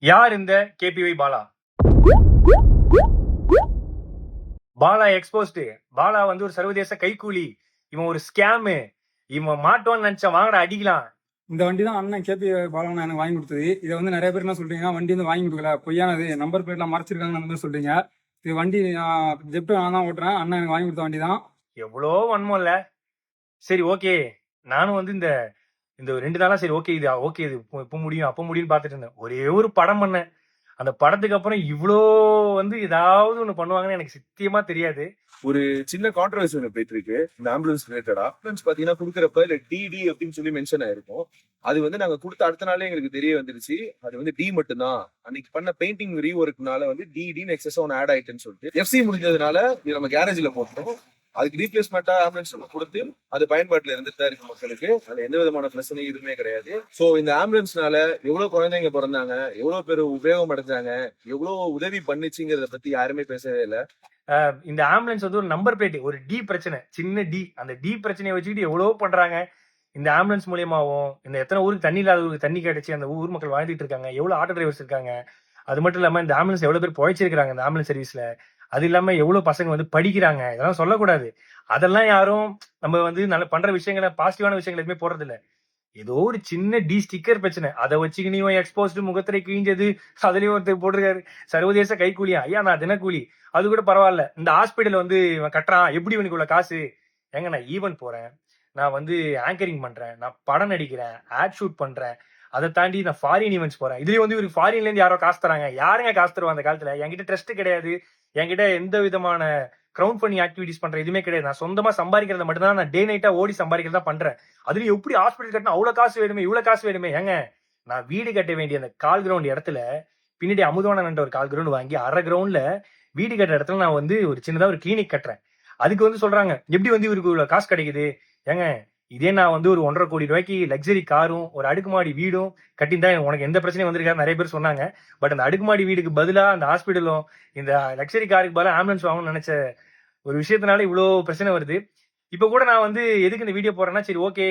யார் இந்த KPY Bala? Bala exposed. Bala வந்து ஒரு சர்வதேச கைக்கூலி. இவன் ஒரு ஸ்கேமு. இவன் மாட்டோன்னு நினைச்சா வாங்கடா அடிக்கலாம். இந்த வண்டி தான் அண்ணன் கேபி பாலவன் எனக்கு வாங்கி கொடுத்தது. இதை வந்து நிறைய பேர் என்ன சொல்றீங்க, வண்டி வந்து வாங்கி கொடுக்கல, பொய்யானது, நம்பர் பிளேட்லாம் மறைச்சிருக்காங்க அந்த மாதிரி சொல்றீங்க. இது வண்டி ஜெப்டோ நான் தான் ஓட்டுறேன். அண்ணன் எனக்கு வாங்கி கொடுத்த வண்டி தான். எவ்வளோ வன்மம் இல்ல. சரி ஓகே, நானும் வந்து இந்த இந்த 2 நாளா சரி ஓகே இது ஓகே இது இப்ப முடியும் அப்ப முடியும்னு பார்த்துட்டு இருந்தேன். ஒரே ஒரு படம் பண்ணேன். அந்த படத்துக்கு அப்புறம் இவ்வளோ வந்து ஏதாவது ஒண்ணு பண்ணுவாங்கன்னு எனக்கு சத்தியமா தெரியாது. ஒரு சின்ன கான்ட்ரவர்சி ஒன்று போயிட்டு இருக்கு இந்த ஆம்புலன்ஸ் ரிலேட்டடா. ஆம்புலன்ஸ் பாத்தீங்கன்னா கொடுக்குறப்ப இல்ல டிடி அப்படின்னு சொல்லி மென்ஷன் ஆயிருக்கும். அது வந்து நாங்க கொடுத்த அடுத்த நாளே எங்களுக்கு தெரிய வந்துருச்சு அது வந்து டி மட்டும்தான். அன்னைக்கு பண்ண பெயிண்டிங் ரீஒர்க்னால வந்து டிடின்னு எக்ஸஸ் ஒன்று ஆட் ஆயிட்டுன்னு சொல்லிட்டு எஃப்சி முடிஞ்சதுனால இது நம்ம கேரேஜ்ல போட்டோம். அதுக்கு ரீப்ளேஸ்மெண்டா ஆம்புலன்ஸ் கொடுத்து அது பயன்பாட்டுல இருந்துட்டு தான் இருக்கு மக்களுக்கு. அதுல எந்த விதமான பிரச்சனையும் எதுவுமே கிடையாது. சோ இந்த ஆம்புலன்ஸ்னால எவ்வளவு குழந்தைங்க பிறந்தாங்க, எவ்வளவு பேர் உபயோகம் அடைஞ்சாங்க, எவ்வளவு உதவி பண்ணுச்சுங்கிறத பத்தி யாருமே பேசவே இல்லை. இந்த ஆம்புலன்ஸ் வந்து ஒரு நம்பர் பிளேட், ஒரு டி பிரச்சனை, சின்ன டி, அந்த டி பிரச்சனையை வச்சுக்கிட்டு எவ்வளவு பண்றாங்க. இந்த ஆம்புலன்ஸ் மூலியமாவும் இந்த எத்தனை ஊருக்கு தண்ணி இல்லாத ஊருக்கு தண்ணி கிடைச்சி அந்த ஊர் மக்கள் வாழ்ந்துட்டு இருக்காங்க, எவ்வளவு ஆட்டோ டிரைவர்ஸ் இருக்காங்க. அது மட்டும் இல்லாம இந்த ஆம்புலன்ஸ் எவ்வளவு பேர் பொழைச்சிருக்காங்க இந்த ஆம்புலன்ஸ் சர்வீஸ்ல. அது இல்லாம எவ்வளவு பசங்க வந்து படிக்கிறாங்க, இதெல்லாம் சொல்லக்கூடாது. அதெல்லாம் யாரும் நம்ம வந்து நல்ல பண்ற விஷயங்களை, பாசிட்டிவான விஷயங்கள் எதுவுமே போடுறது இல்ல. ஏதோ ஒரு சின்ன டி ஸ்டிக்கர் பிரச்சனை, அதை வச்சுக்கு நீ எக்ஸ்போஸ்டு முகத்திரை கிழிஞ்சது, அதுலயும் ஒருத்தர் போட்டிருக்காரு சர்வதேச கைக்கூலியா. ஐயா நான் தினக்கூலி, அது கூட பரவாயில்ல. இந்த ஹாஸ்பிட்டல் வந்து இவன் கட்டுறான், எப்படி இவனுக்கு உள்ள காசு? ஏங்க நான் ஈவென்ட் போறேன், நான் வந்து ஆங்கரிங் பண்றேன், நான் படம் நடிக்கிறேன், ஆட் ஷூட் பண்றேன், அதை தாண்டி நான் ஃபாரின் ஈவெண்ட்ஸ் போறேன். இதுலயும் வந்து இவருக்கு ஃபாரின்ல இருந்து யாரோ காசு தராங்க. யாருங்க காசு தருவா அந்த காலத்துல? என்கிட்ட ட்ரஸ்ட் கிடையாது, என்கிட்ட எந்த விதமான கிரவுண்ட் ஃபண்டிங் ஆக்டிவிட்டிஸ் பண்ற எதுவுமே கிடையாது. நான் சொந்தமா சம்பாதிக்கிறத மட்டும் தான், நான் டே நைட்டா ஓடி சம்பாதிக்கிறதா பண்றேன். அதுலயும் எப்படி ஹாஸ்பிட்டல் கட்டினா அவ்வளவு காசு வேணுமே, இவ்வளவு காசு வேணுமே? ஏங்க நான் வீடு கட்ட வேண்டிய அந்த கால் கிரவுண்ட் இடத்துல பின்னாடி அமுதவானன் ஒரு கால் கிரவுண்ட் வாங்கி அரை கிரவுண்ட்ல வீடு கட்டுற இடத்துல நான் வந்து ஒரு சின்னதா ஒரு கிளினிக் கட்டுறேன். அதுக்கு வந்து சொல்றாங்க எப்படி வந்து இவருக்கு இவ்வளவு காசு கிடைக்குது? ஏங்க இதே நான் வந்து ஒரு 1.5 கோடி ரூபாய்க்கு லக்ஸரி காரும் ஒரு அடுக்குமாடி வீடும் கட்டியிருந்தா உனக்கு எந்த பிரச்சனையும் வந்திருக்காரு நிறைய பேர் சொன்னாங்க. பட் அந்த அடுக்குமாடி வீடுக்கு பதிலா அந்த ஹாஸ்பிட்டலும் இந்த லக்ஸரி காருக்கு பதிலா ஆம்புலன்ஸ் வாங்கணும்னு நினைச்ச ஒரு விஷயத்தினால இவ்வளவு பிரச்சனை வருது. இப்ப கூட நான் வந்து எதுக்கு இந்த வீடியோ போறேன்னா, சரி ஓகே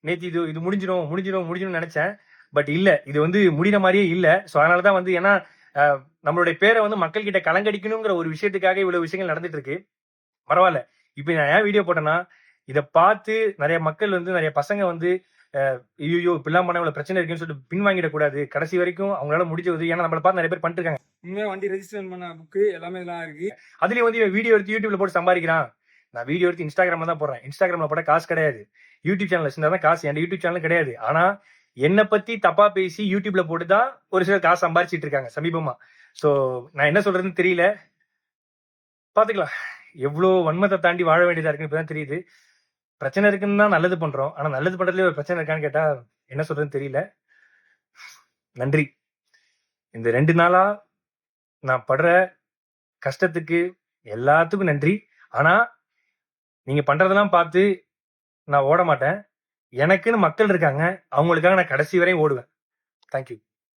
நேத்து இது முடிஞ்சிடும் நினைச்சேன். பட் இல்ல, இது வந்து முடிகிற மாதிரியே இல்ல. சோ அதனாலதான் வந்து ஏன்னா நம்மளுடைய பேரை வந்து மக்கள் கிட்ட கலங்கடிக்கணுங்கிற ஒரு விஷயத்துக்காக இவ்வளவு விஷயங்கள் நடந்துட்டு இருக்கு. பரவாயில்ல. இப்ப நான் ஏன் வீடியோ போட்டேன்னா, இதை பார்த்து நிறைய மக்கள் வந்து நிறைய பசங்க வந்து ஐயோ இப்படிலாம் பண்ண இவ்வளவு பிரச்சனை இருக்குன்னு சொல்லிட்டு பின்வாங்கிடக்கூடாது. கடைசி வரைக்கும் அவங்களால முடிஞ்ச உதவி, ஏன்னா நம்மளை பார்த்து நிறைய பேர் பண்ணிட்டு இருக்காங்க. உண்மையா வண்டி ரெஜிஸ்ட்ரேஷன் பண்ண புக்கு எல்லாமே இதெல்லாம் இருக்கு. அதுலயும் வந்து இவன் வீடியோ எடுத்து யூடியூப்ல போட்டு சம்பாதிக்கிறான். நான் வீடியோ எடுத்து இன்ஸ்டாகிராம்ல தான் போடுறேன். இன்ஸ்டாகிராம்ல போட காசு கிடையாது. யூடியூப் சேனல் வச்சிருந்தா தான் காசு. என் யூடியூப் சேனல் கிடையாது. ஆனா என்னை பத்தி தப்பா பேசி யூடியூப்ல போட்டுதான் ஒரு சிலர் காசு சம்பாதிச்சிட்டு இருக்காங்க சமீபமா. சோ நான் என்ன சொல்றதுன்னு தெரியல. பாத்துக்கலாம். எவ்வளவு வன்மத்தை தாண்டி வாழ வேண்டியதா இருக்குன்னு இப்பதான் தெரியுது. பிரச்சனை இருக்குன்னு தான் நல்லது பண்றோம். ஆனா நல்லது பண்றதுலயே ஒரு பிரச்சனை இருக்கான்னு கேட்டா என்ன சொல்றதுன்னு தெரியல. நன்றி. இந்த 2 நாளா நான் படுற கஷ்டத்துக்கு எல்லாத்துக்கும் நன்றி. ஆனா நீங்க பண்றதெல்லாம் பார்த்து நான் ஓட மாட்டேன். எனக்குன்னு மக்கள் இருக்காங்க. அவங்களுக்காக நான் கடைசி வரையும் ஓடுவேன். தேங்க்யூ.